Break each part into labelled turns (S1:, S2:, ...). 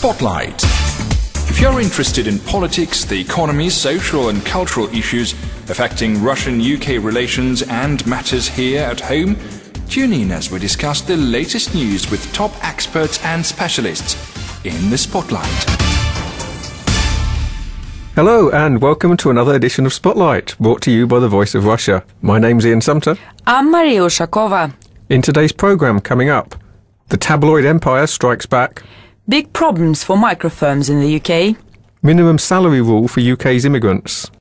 S1: Spotlight. If you're interested in politics, the economy, social and cultural issues affecting Russian-UK relations and matters here at home, tune in as we discuss the latest news with top experts and specialists in the Spotlight.
S2: Hello and welcome to another edition of Spotlight, brought to you by the Voice of Russia. My name's Ian Sumter.
S3: I'm Maria Ushakova.
S2: In today's programme coming up, the tabloid empire strikes back.
S3: Big problems for microfirms in the UK.
S2: Minimum salary rule for UK's immigrants.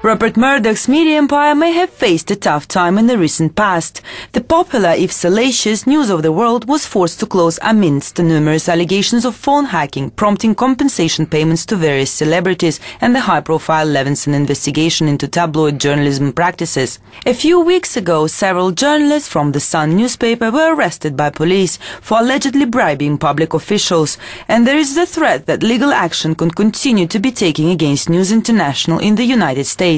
S3: Rupert Murdoch's media empire may have faced a tough time in the recent past. The popular, if salacious, News of the World was forced to close amidst the numerous allegations of phone hacking, prompting compensation payments to various celebrities and the high-profile Levinson investigation into tabloid journalism practices. A few weeks ago, several journalists from the Sun newspaper were arrested by police for allegedly bribing public officials, and there is the threat that legal action could continue to be taken against News International in the United States.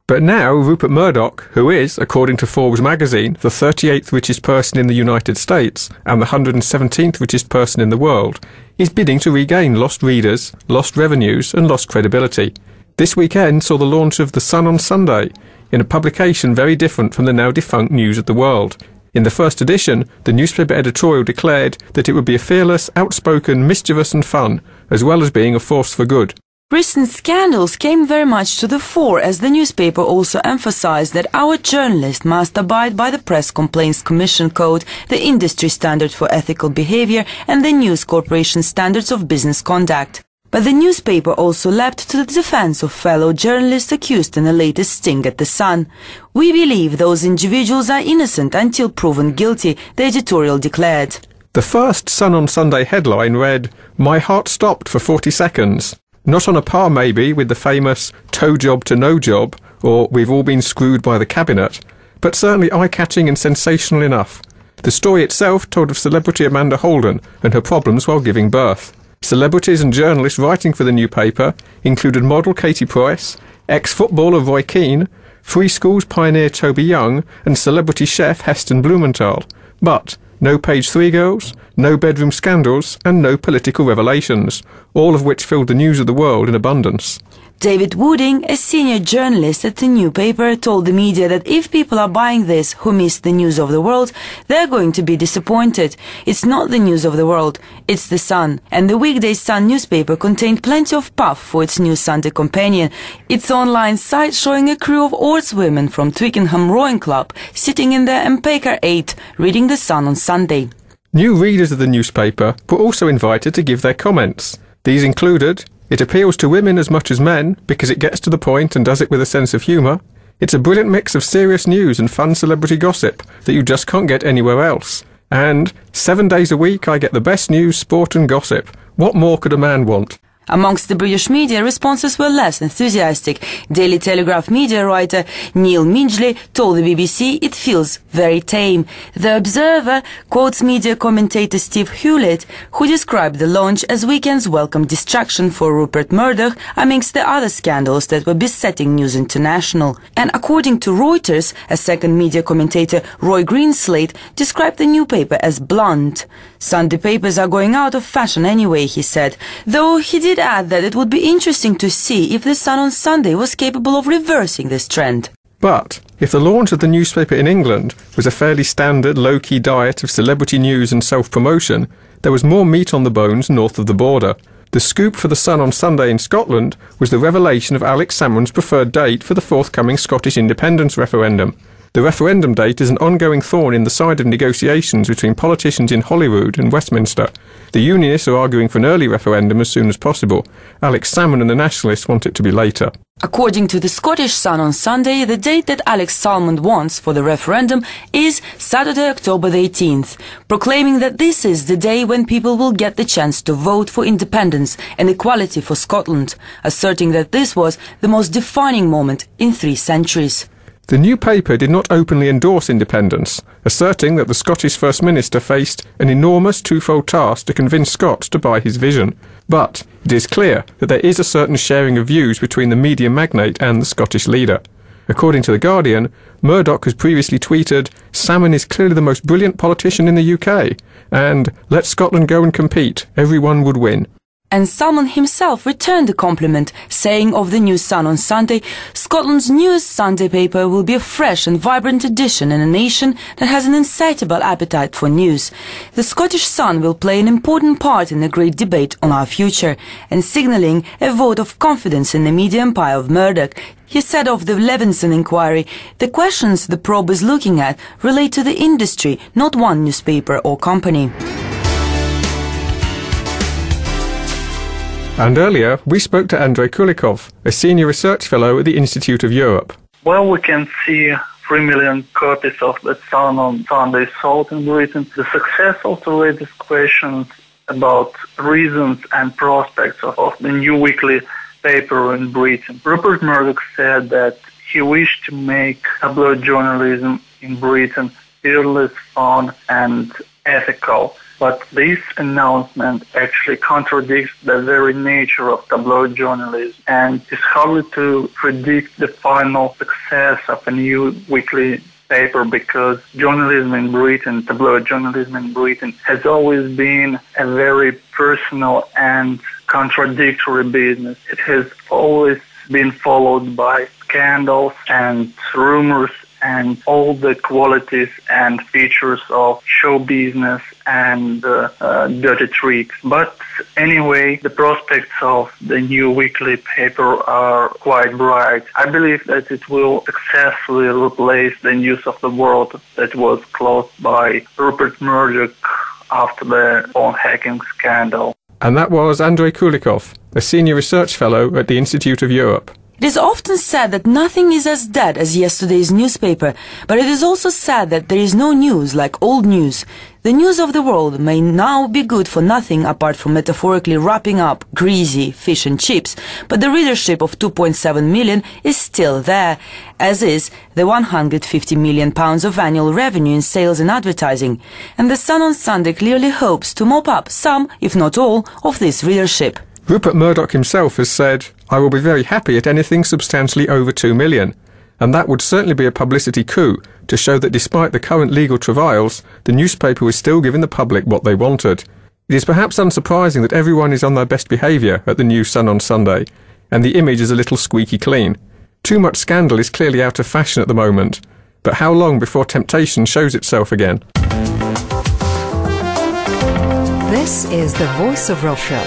S2: But now Rupert Murdoch, who is, according to Forbes magazine, the 38th richest person in the United States and the 117th richest person in the world, is bidding to regain lost readers, lost revenues and lost credibility. This weekend saw the launch of The Sun on Sunday, in a publication very different from the now defunct News of the World. In the first edition, the newspaper editorial declared that it would be a fearless, outspoken, mischievous and fun, as well as being a force for good.
S3: Recent scandals came very much to the fore as the newspaper also emphasized that our journalists must abide by the Press Complaints Commission Code, the industry standard for ethical behavior and the News Corporation standards of business conduct. But the newspaper also leapt to the defense of fellow journalists accused in the latest sting at the Sun. We believe those individuals are innocent until proven guilty, the editorial declared.
S2: The first Sun on Sunday headline read, "My heart stopped for 40 seconds. Not on a par, maybe, with the famous toe job to no job, or we've all been screwed by the cabinet, but certainly eye-catching and sensational enough. The story itself told of celebrity Amanda Holden and her problems while giving birth. Celebrities and journalists writing for the new paper included model Katie Price, ex-footballer Roy Keane, free schools pioneer Toby Young, and celebrity chef Heston Blumenthal. But no page 3 girls, no bedroom scandals, and no political revelations, all of which filled the News of the World in abundance.
S3: David Wooding, a senior journalist at the new paper, told the media that if people are buying this who missed the News of the World, they're going to be disappointed. It's not the News of the World, it's the Sun. And the weekday Sun newspaper contained plenty of puff for its new Sunday companion. Its online site showing a crew of oarswomen from Twickenham Rowing Club sitting in their Empire 8, reading the Sun on Sunday.
S2: New readers of the newspaper were also invited to give their comments. These included: it appeals to women as much as men because it gets to the point and does it with a sense of humour. It's a brilliant mix of serious news and fun celebrity gossip that you just can't get anywhere else. And 7 days a week I get the best news, sport and gossip. What more could a man want?
S3: Amongst the British media, responses were less enthusiastic. Daily Telegraph media writer Neil Midgley told the BBC it feels very tame. The Observer quotes media commentator Steve Hewlett, who described the launch as weekend's welcome distraction for Rupert Murdoch amongst the other scandals that were besetting News International. And according to Reuters, a second media commentator, Roy Greenslade, described the new paper as blunt. Sunday papers are going out of fashion anyway, he said, though he did add that it would be interesting to see if the Sun on Sunday was capable of reversing this trend.
S2: But if the launch of the newspaper in England was a fairly standard low-key diet of celebrity news and self-promotion, there was more meat on the bones north of the border. The scoop for the Sun on Sunday in Scotland was the revelation of Alex Salmond's preferred date for the forthcoming Scottish independence referendum. The referendum date is an ongoing thorn in the side of negotiations between politicians in Holyrood and Westminster. The Unionists are arguing for an early referendum as soon as possible. Alex Salmond and the Nationalists want it to be later.
S3: According to the Scottish Sun on Sunday, the date that Alex Salmond wants for the referendum is Saturday, October the 18th, proclaiming that this is the day when people will get the chance to vote for independence and equality for Scotland, asserting that this was the most defining moment in 3 centuries.
S2: The new paper did not openly endorse independence, asserting that the Scottish First Minister faced an enormous twofold task to convince Scots to buy his vision. But it is clear that there is a certain sharing of views between the media magnate and the Scottish leader. According to The Guardian, Murdoch has previously tweeted, "Salmon is clearly the most brilliant politician in the UK," and "Let Scotland go and compete, everyone would win."
S3: And Salmon himself returned the compliment, saying of the New Sun on Sunday, "Scotland's newest Sunday paper will be a fresh and vibrant addition in a nation that has an insatiable appetite for news. The Scottish Sun will play an important part in the great debate on our future, and signalling a vote of confidence in the media empire of Murdoch." He said of the Levinson inquiry, "The questions the probe is looking at relate to the industry, not one newspaper or company."
S2: And earlier, we spoke to Andrei Kulikov, a senior research fellow at the Institute of Europe.
S4: Well, we can see 3 million copies of the Sun on Sunday sold in Britain. The success also raises questions about reasons and prospects of the new weekly paper in Britain. Rupert Murdoch said that he wished to make tabloid journalism in Britain fearless, fun and ethical. But this announcement actually contradicts the very nature of tabloid journalism, and it's hard to predict the final success of a new weekly paper because journalism in Britain, tabloid journalism in Britain, has always been a very personal and contradictory business. It has always been followed by scandals and rumors and all the qualities and features of show business and dirty tricks. But anyway, the prospects of the new weekly paper are quite bright. I believe that it will successfully replace the News of the World that was closed by Rupert Murdoch after the phone hacking scandal.
S2: And that was Andrei Kulikov, a senior research fellow at the Institute of Europe.
S3: It is often said that nothing is as dead as yesterday's newspaper, but it is also said that there is no news like old news. The news of the world may now be good for nothing apart from metaphorically wrapping up greasy fish and chips, but the readership of 2.7 million is still there, as is the £150 million of annual revenue in sales and advertising. And the Sun on Sunday clearly hopes to mop up some, if not all, of this readership.
S2: Rupert Murdoch himself has said, "I will be very happy at anything substantially over 2 million. And that would certainly be a publicity coup to show that despite the current legal travails, the newspaper was still giving the public what they wanted. It is perhaps unsurprising that everyone is on their best behaviour at the new Sun on Sunday, and the image is a little squeaky clean. Too much scandal is clearly out of fashion at the moment, but how long before temptation shows itself again?"
S5: This is the Voice of Russia.